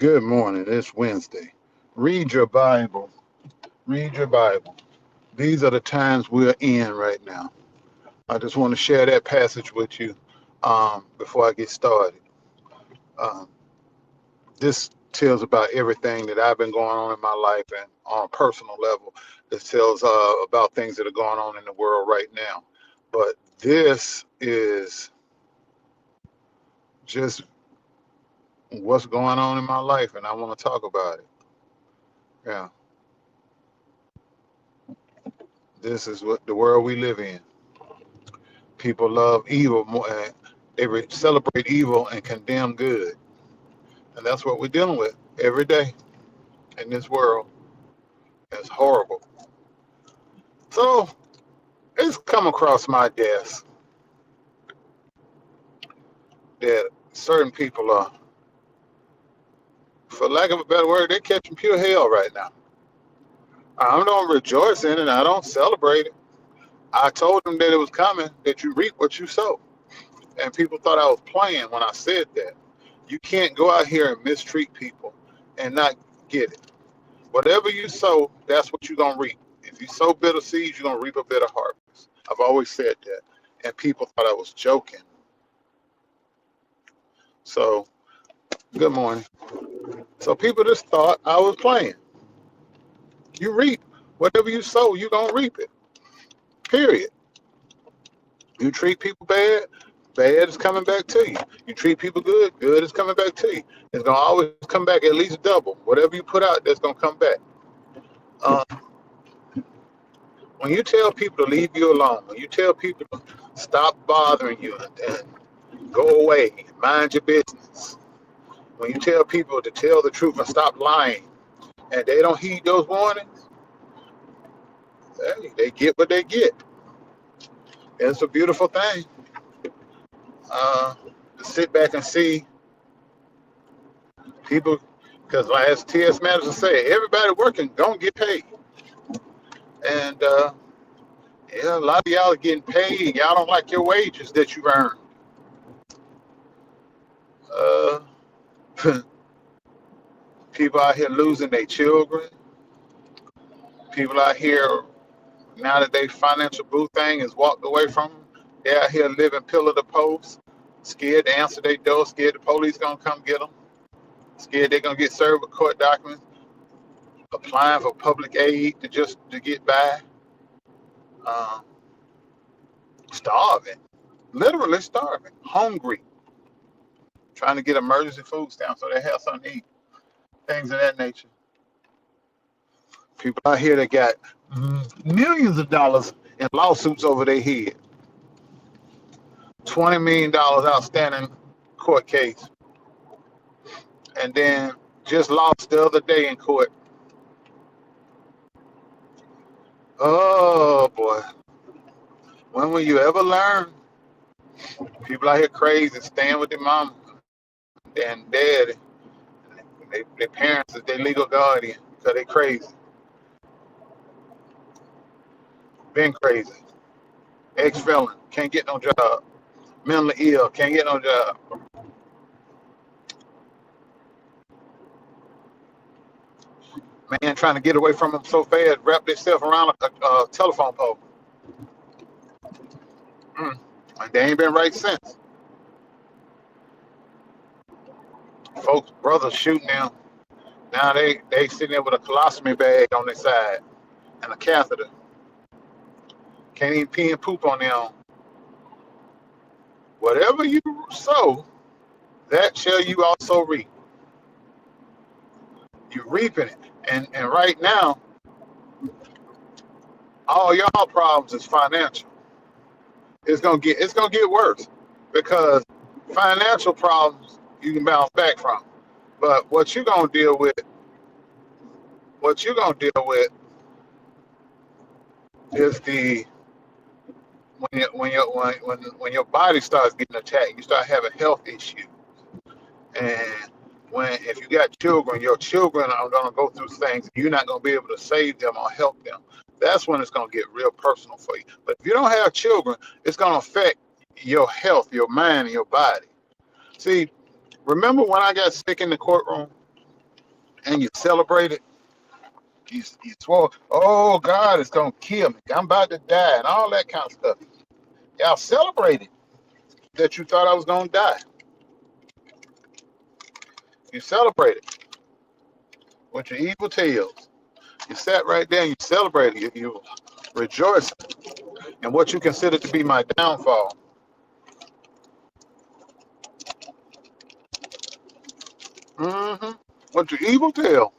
Good morning. It's Wednesday. Read your Bible. Read your Bible. These are the times we're in right now. I just want to share that passage with you before I get started. Um, this tells about everything that I've been going on in my life and on a personal level. It tells about things that are going on in the world right now. But this is just what's going on in my life, and I want to talk about it. Yeah, this is what the world we live in. People love evil more. Celebrate evil and condemn good, and that's what we're dealing with every day in this world. It's horrible. So it's come across my desk that certain people are, for lack of a better word, they're catching pure hell right now. I don't rejoice in it. I don't celebrate it. I told them that it was coming, that you reap what you sow. And people thought I was playing when I said that. You can't go out here and mistreat people and not get it. Whatever you sow, that's what you're going to reap. If you sow bitter seeds, you're going to reap a bitter harvest. I've always said that. And people thought I was joking. So, good morning. So people just thought I was playing. You reap. Whatever you sow, you're going to reap it. Period. You treat people bad, bad is coming back to you. You treat people good, good is coming back to you. It's going to always come back at least double. Whatever you put out, that's going to come back. When you tell people to leave you alone, when you tell people to stop bothering you and go away, mind your business, when you tell people to tell the truth and stop lying, and they don't heed those warnings, they get what they get. It's a beautiful thing to sit back and see people, because as T.S. Madison said, everybody working gonna get paid. And a lot of y'all are getting paid. Y'all don't like your wages that you earn. People out here losing their children. People out here, now that they financial boo thing has walked away from them, they're out here living pillar to post, scared to answer their door, scared the police gonna come get them, scared they're gonna get served with court documents, applying for public aid to get by, starving, literally starving, hungry, trying to get emergency food stamps so they have something to eat, things of that nature. People out here that got millions of dollars in lawsuits over their head. $20 million outstanding court case. And then just lost the other day in court. Oh boy. When will you ever learn? People out here crazy, staying with their mama and daddy. Their parents is their legal guardian because they crazy. Been crazy. Ex-felon, can't get no job. Mentally ill, can't get no job. Man trying to get away from them so fast, wrap themselves around a telephone pole. And they ain't been right since. Folks, brothers shooting them. Now they sitting there with a colostomy bag on their side and a catheter. Can't even pee and poop on them. Whatever you sow, that shall you also reap. You're reaping it. And right now, all y'all problems is financial. It's gonna get worse because financial problems you can bounce back from. But what you're gonna deal with is when your body starts getting attacked, you start having health issues. And if you got children, your children are gonna go through things, you're not gonna be able to save them or help them. That's when it's gonna get real personal for you. But if you don't have children, it's gonna affect your health, your mind, and your body. See, remember when I got sick in the courtroom? and you celebrate it. You swore, oh God, it's gonna kill me. I'm about to die, and all that kind of stuff. Y'all celebrated that you thought I was gonna die. You celebrated with your evil tales. You sat right there and you celebrated. You rejoiced in what you considered to be my downfall. Mm-hmm. With your evil tale.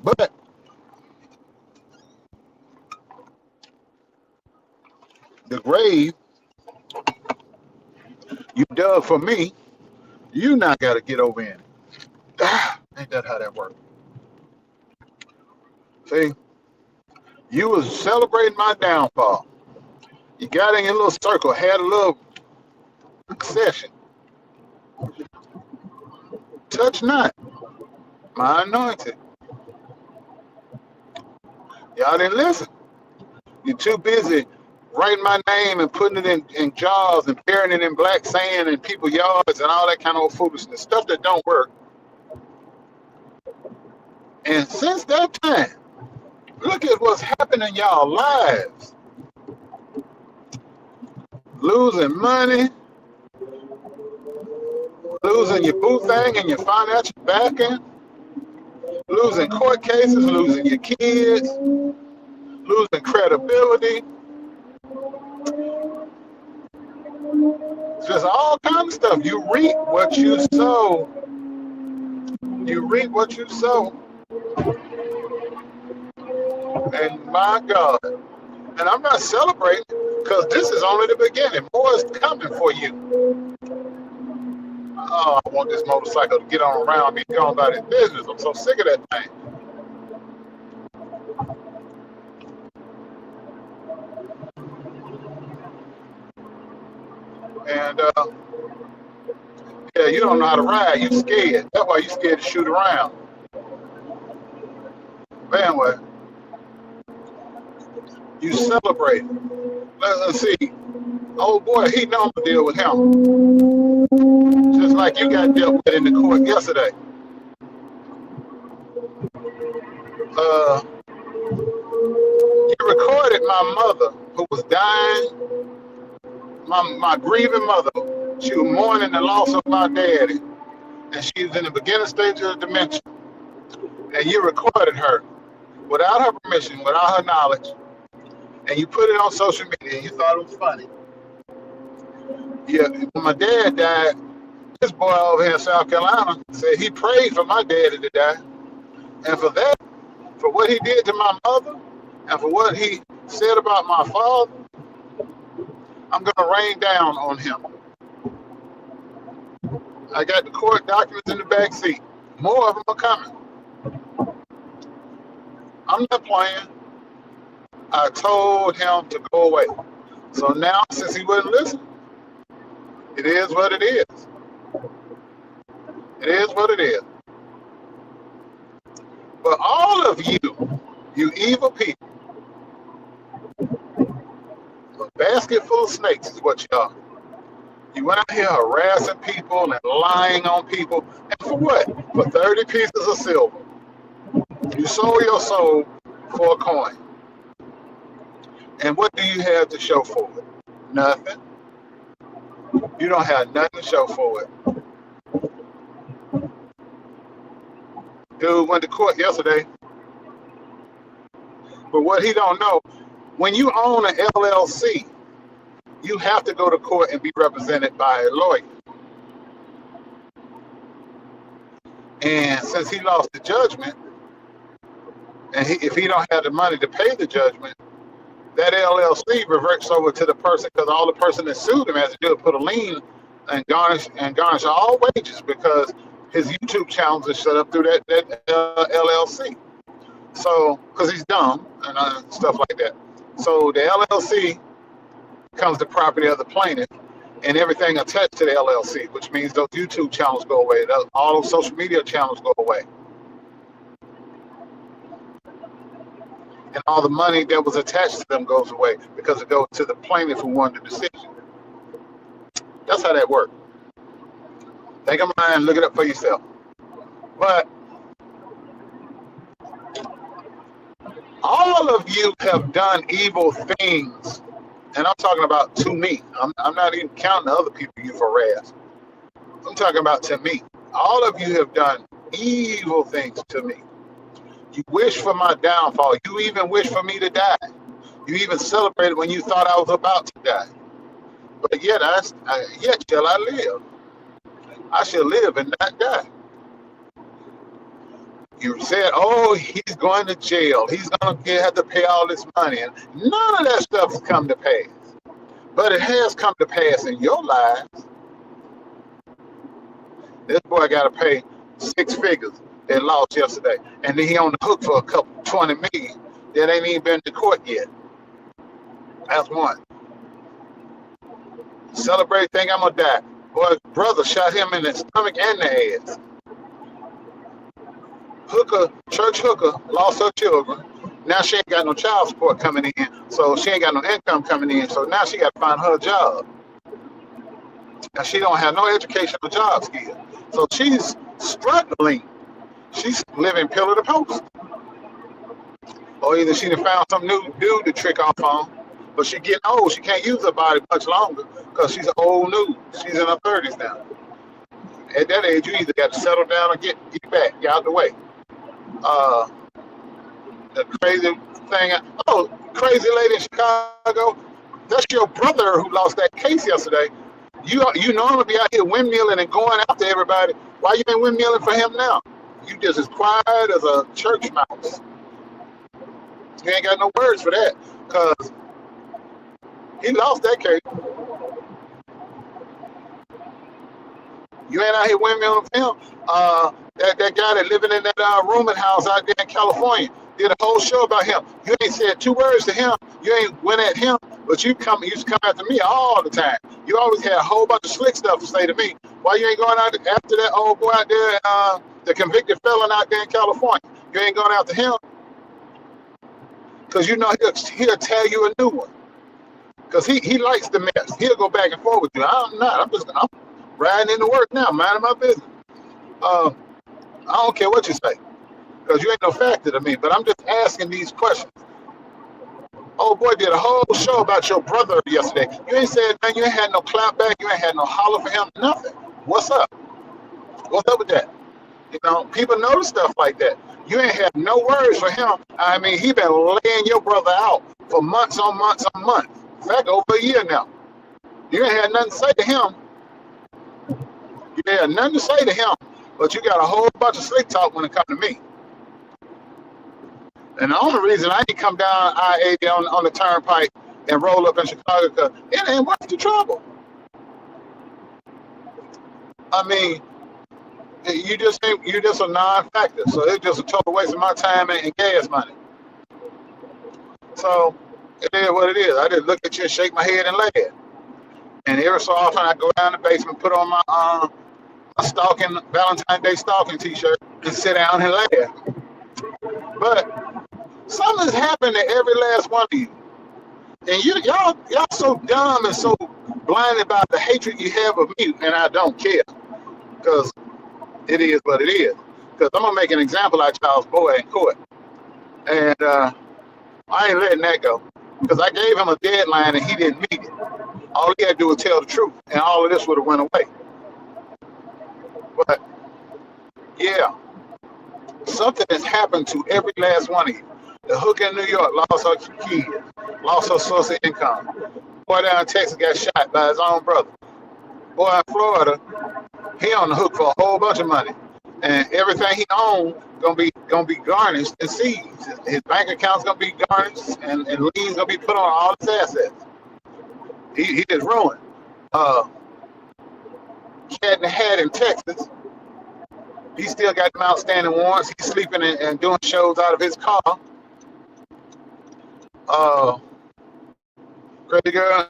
But the grave you dug for me, you not got to get over in. Ain't that how that works? See, you was celebrating my downfall. You got in your little circle, had a little session. Touch not my anointed. Y'all didn't listen. You're too busy writing my name and putting it in jars and burying it in black sand in people's yards and all that kind of foolishness, stuff that don't work. And since that time, look at what's happening in y'all lives. Losing money, losing your boo thing and your financial backing, losing court cases, losing your kids, losing credibility. Just all kinds of stuff. You reap what you sow. You reap what you sow. And my God. And I'm not celebrating because this is only the beginning. More is coming for you. Oh, I want this motorcycle to get on around me and go about his business. I'm so sick of that thing. And yeah, you don't know how to ride. You scared. That's why you scared to shoot around. But anyway, you celebrate. Let's see. Oh boy, he know to deal with him. Just like you got dealt with in the court yesterday. You recorded my mother who was dying, my grieving mother. She was mourning the loss of my daddy, and she was in the beginning stage of dementia. And you recorded her without her permission, without her knowledge, and you put it on social media, and you thought it was funny. Yeah, when my dad died, this boy over here in South Carolina said he prayed for my daddy to die. And for that, for what he did to my mother, and for what he said about my father, I'm going to rain down on him. I got the court documents in the back seat. More of them are coming. I'm not playing. I told him to go away. So now, since he wouldn't listen, it is what it is. It is what it is. But all of you, you evil people, a basket full of snakes is what you are. You went out here harassing people and lying on people. And for what? For 30 pieces of silver. You sold your soul for a coin. And what do you have to show for it? Nothing. You don't have nothing to show for it. Dude went to court yesterday. But what he don't know, when you own an LLC, you have to go to court and be represented by a lawyer. And since he lost the judgment, and if he don't have the money to pay the judgment, that LLC reverts over to the person, because all the person that sued him has to do is put a lien and garnish all wages, because his YouTube channels are set up through that LLC. So, because he's dumb and stuff like that. So the LLC becomes the property of the plaintiff, and everything attached to the LLC, which means those YouTube channels go away. All those social media channels go away. And all the money that was attached to them goes away because it goes to the plaintiff who won the decision. That's how that works. Think of mine, look it up for yourself. But all of you have done evil things, and I'm talking about to me. I'm not even counting the other people you've harassed. I'm talking about to me. All of you have done evil things to me. You wish for my downfall. You even wish for me to die. You even celebrated when you thought I was about to die. But yet shall I live. I shall live and not die. You said, oh, he's going to jail. He's going to have to pay all this money. And none of that stuff has come to pass. But it has come to pass in your lives. This boy got to pay 6 figures that lost yesterday. And then he on the hook for a couple, 20 million that ain't even been to court yet. That's one. Celebrate, think I'm going to die. Boy's brother shot him in the stomach and the ass. Church hooker, lost her children. Now she ain't got no child support coming in, so she ain't got no income coming in. So now she got to find her a job. Now she don't have no education or job skill, so she's struggling. She's living pillar to post, or either she done found some new dude to trick off on. But she getting old. She can't use her body much longer because she's an old news. She's in her 30s now. At that age, you either got to settle down or get back, get out the way. The crazy thing, crazy lady in Chicago, that's your brother who lost that case yesterday. You normally be out here windmilling and going after everybody. Why you ain't windmilling for him now? You just as quiet as a church mouse. You ain't got no words for that because he lost that case. You ain't out here windmilling for him. That guy that living in that rooming house out there in California did a whole show about him. You ain't said 2 words to him. You ain't went at him, but you used to come after me all the time. You always had a whole bunch of slick stuff to say to me. Why you ain't going out after that old boy out there, the convicted felon out there in California? You ain't going after him because you know he'll tell you a new one. Because he likes the mess. He'll go back and forth with you. I'm not. I'm riding into work now, minding my business. I don't care what you say, because you ain't no factor to me. But I'm just asking these questions. Old boy did a whole show about your brother yesterday. You ain't said nothing. You ain't had no clap back. You ain't had no holler for him. Nothing. What's up? What's up with that? You know, people notice stuff like that. You ain't had no words for him. I mean, he been laying your brother out for months on months on months. In fact, over a year now. You ain't had nothing to say to him. You ain't had nothing to say to him. But you got a whole bunch of slick talk when it comes to me. And the only reason I ain't come down I-80 on the turnpike and roll up in Chicago, because it ain't worth the trouble. I mean, you just a non-factor. So it's just a total waste of my time and gas money. So it is what it is. I just look at you and shake my head and laugh. And every so often I go down the basement, put on my Valentine's Day stalking t-shirt and sit down and laugh. But something's happened to every last one of you. And y'all so dumb and so blinded by the hatred you have of me, and I don't care. Because it is what it is. Because I'm going to make an example out of y'all's boy in court. And I ain't letting that go. Because I gave him a deadline and he didn't meet it. All he had to do was tell the truth, and all of this would have went away. But, yeah, something has happened to every last one of you. The hooker in New York lost her kids, lost her source of income. Boy down in Texas got shot by his own brother. Boy in Florida, he on the hook for a whole bunch of money. And everything he owned gonna be garnished and seized. His bank account's gonna be garnished and liens gonna be put on all his assets. He just ruined. Cadden had in Texas. He still got them outstanding warrants. He's sleeping and doing shows out of his car. Crazy girl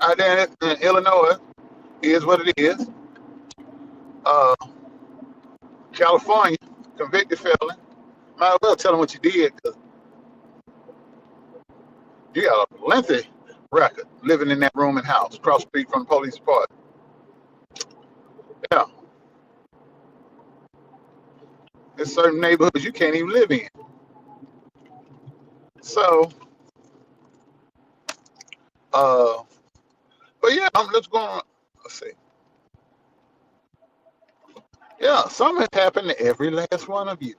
out there in Illinois is what it is. California, convicted felon. Might as well tell him what you did, because you got a lengthy record living in that room and house across the street from the police department. Yeah. There's certain neighborhoods you can't even live in. So, uh, but yeah, let's go on. Let's see. Yeah, something has happened to every last one of you.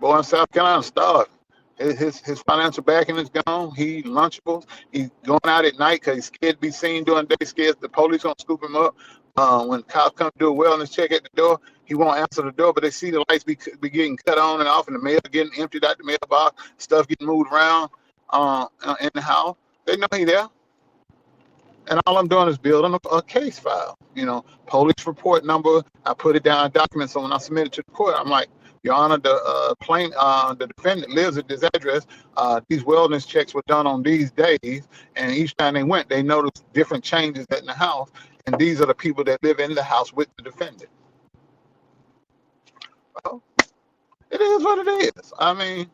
Boy in South Carolina starved. His financial backing is gone. He lunchables. He's going out at night because he's scared to be seen during the day. Scared the police gonna scoop him up. When cops come to do a wellness check at the door, he won't answer the door. But they see the lights be getting cut on and off, and the mail getting emptied out the mailbox. Stuff getting moved around in the house. They know he there, and all I'm doing is building a case file. Police report number. I put it down in documents. So when I submit it to the court, I'm like, Your Honor, the defendant lives at this address. These wellness checks were done on these days, and each time they went, they noticed different changes in the house, and these are the people that live in the house with the defendant. Well, it is what it is. I mean,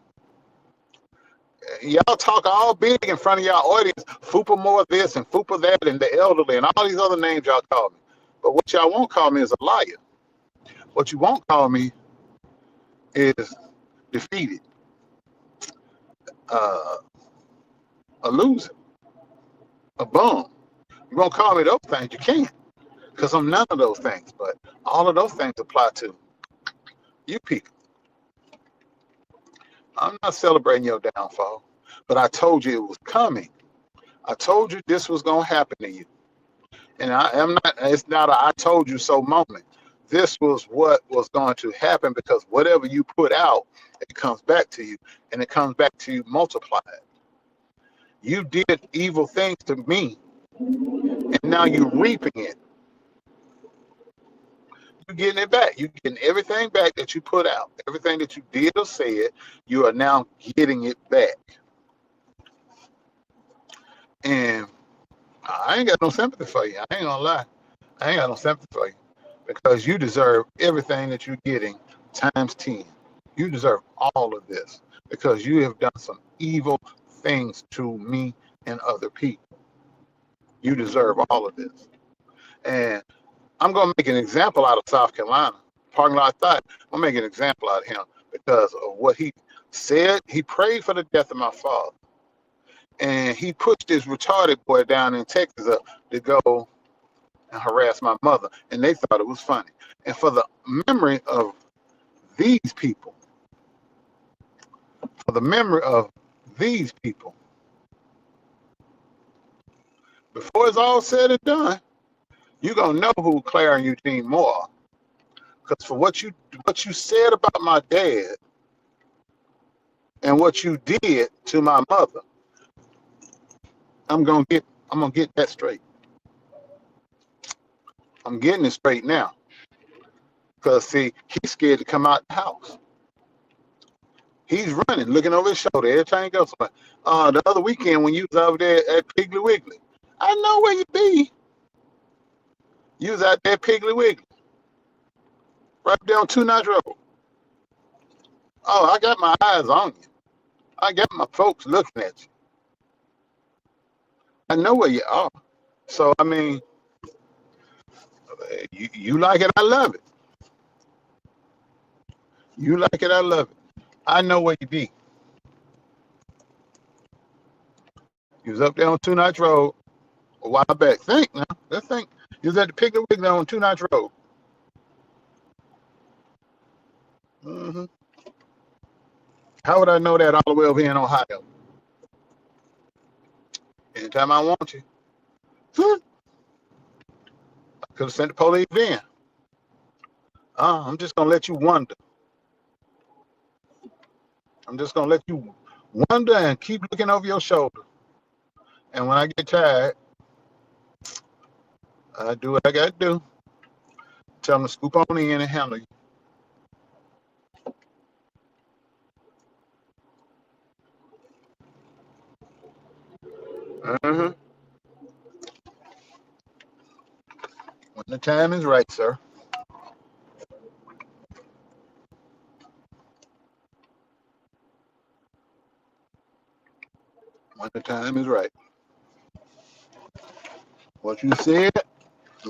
y'all talk all big in front of y'all audience, Fupa more this and Fupa that, and the elderly, and all these other names y'all call me. But what y'all won't call me is a liar. What you won't call me is defeated, a loser, a bum. You won't call me those things. You can't, because I'm none of those things. But all of those things apply to you people. I'm not celebrating your downfall, but I told you it was coming. I told you this was going to happen to you. And it's not a I told you so moment. This was what was going to happen, because whatever you put out, it comes back to you, and it comes back to you multiplied. You did evil things to me, and now you're reaping it. You're getting it back. You're getting everything back that you put out. Everything that you did or said, you are now getting it back. And I ain't got no sympathy for you. I ain't gonna lie. I ain't got no sympathy for you, because you deserve everything that you're getting times 10. You deserve all of this because you have done some evil things to me and other people. You deserve all of this. And I'm going to make an example out of South Carolina. Parking lot thought, I'm going to make an example out of him because of what he said. He prayed for the death of my father. And he pushed this retarded boy down in Texas up to go and harass my mother. And they thought it was funny. And for the memory of these people, before it's all said and done, you're going to know who Claire and Eugene Moore are. Because for what you said about my dad and what you did to my mother, I'm gonna get that straight. I'm getting it straight now. Because see, he's scared to come out the house. He's running, looking over his shoulder every time he goes. The other weekend when you was over there at Piggly Wiggly, I know where you be. You was out there at Piggly Wiggly, right there on 2 Notch Road. Oh, I got my eyes on you. I got my folks looking at you. I know where you are. So, I mean, you like it, I love it. You like it, I love it. I know where you be. You was up there on 2 Notch Road a while back. Think now. Let's think. You was at the Piggly Wiggly on 2 Notch Road. Mm-hmm. How would I know that all the way over here in Ohio? Anytime I want you. I could have sent the police in. I'm just going to let you wonder. I'm just going to let you wonder and keep looking over your shoulder. And when I get tired, I do what I got to do. Tell them to scoop on in and handle you. Mm-hmm. When the time is right, sir. When the time is right. What you said,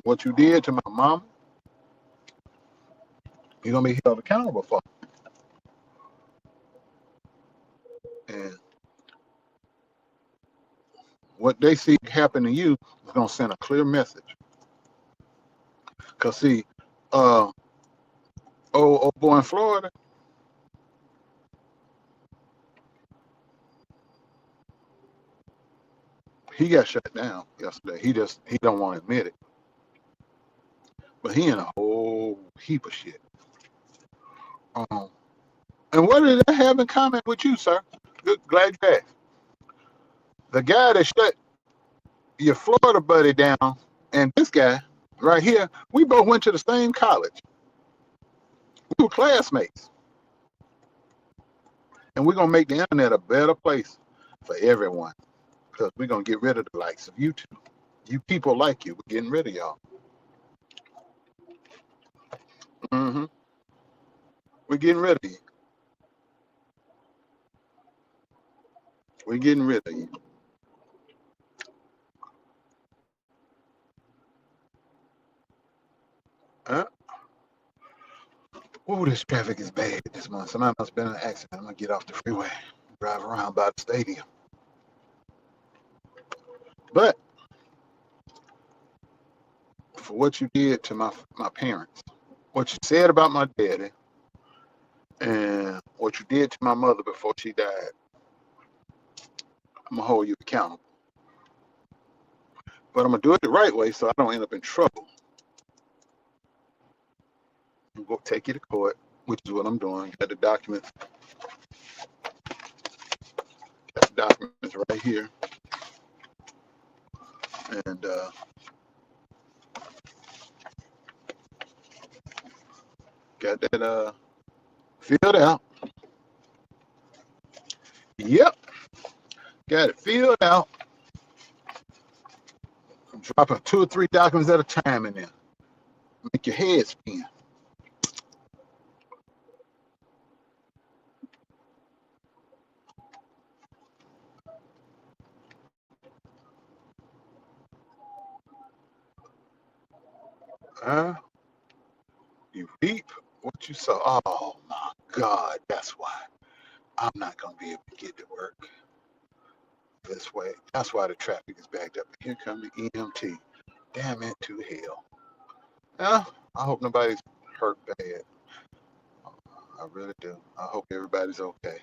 what you did to my mom, You're gonna be held accountable for it. And what they see happen to you is gonna send a clear message. Cause see, old boy in Florida, he got shut down yesterday. He don't want to admit it, but he in a whole heap of shit. Um, and what did that have in common with you, sir? Good, glad you asked. The guy that shut your Florida buddy down and this guy right here, we both went to the same college. We were classmates. And we're going to make the internet a better place for everyone because we're going to get rid of the likes of you two. You people like you, we're getting rid of y'all. Mm-hmm. We're getting rid of you. We're getting rid of you. Huh? Oh, this traffic is bad this month. Somebody must have been in an accident. I'm going to get off the freeway, drive around by the stadium. But for what you did to my parents, what you said about my daddy, and what you did to my mother before she died, I'm going to hold you accountable. But I'm going to do it the right way so I don't end up in trouble. I'm going to take you to court, which is what I'm doing. Got the documents. Got the documents right here. And got that filled out. Yep. Got it filled out. I'm dropping 2 or 3 documents at a time in there. Make your head spin. You reap what you sow. Oh my God, that's why I'm not gonna be able to get to work this way. That's why the traffic is backed up. Here come the EMT. Damn it to hell. Yeah, I hope nobody's hurt bad. I really do. I hope everybody's okay.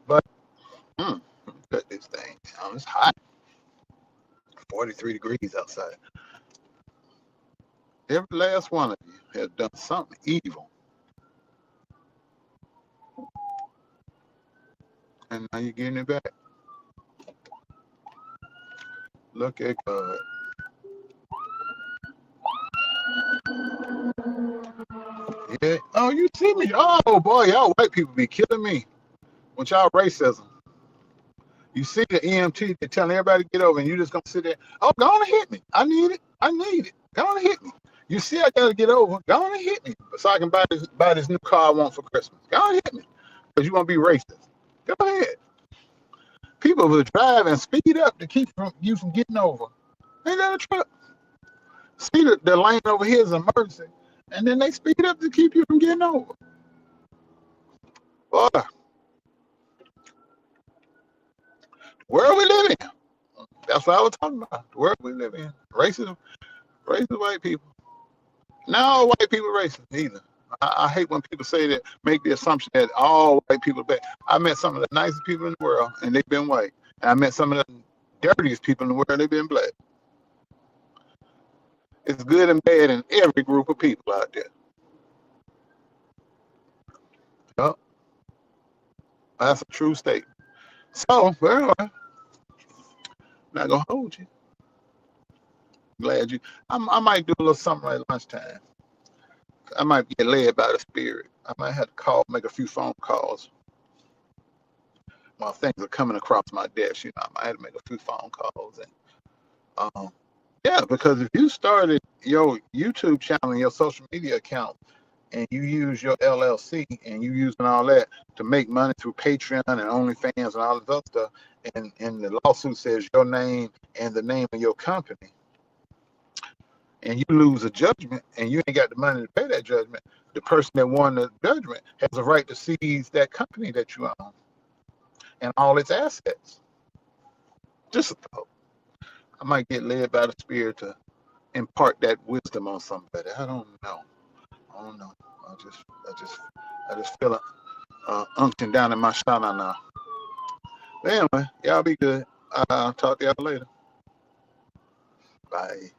But cut this thing down. It's hot. 43 degrees outside. Every last one of you has done something evil. And now you're getting it back. Look at God. Yeah. Oh, you see me? Oh boy, y'all white people be killing me with y'all racism. You see the EMT, they're telling everybody to get over, and you just gonna sit there. Oh, go on and hit me. I need it. I need it. Go on and hit me. You see, I gotta get over. Go on and hit me, so I can buy this new car I want for Christmas. Go on and hit me, because you want to be racist. Go ahead. People will drive and speed up to keep you from getting over. Ain't that a trip? See the lane over here is an emergency, and then they speed up to keep you from getting over. Boy, where we live in? That's what I was talking about. The world we live in. Racist white people. Not all white people are racist either. I hate when people say that, make the assumption that all white people are bad. I met some of the nicest people in the world, and they've been white. And I met some of the dirtiest people in the world, they've been black. It's good and bad in every group of people out there. Yep. That's a true statement. So, well, I'm not going to hold you. Glad you. I might do a little something right lunchtime. I might get led by the spirit. I might have to make a few phone calls while things are coming across my desk. I might have to make a few phone calls. And yeah, because if you started your YouTube channel and your social media account and you use your LLC and you using all that to make money through Patreon and OnlyFans and all this other stuff, and the lawsuit says your name and the name of your company, and you lose a judgment and you ain't got the money to pay that judgment, the person that won the judgment has a right to seize that company that you own and all its assets. Just a thought. I might get led by the Spirit to impart that wisdom on somebody. I don't know. I don't know. I just feel a unction down in my shana now. But anyway, y'all be good. I'll talk to y'all later. Bye.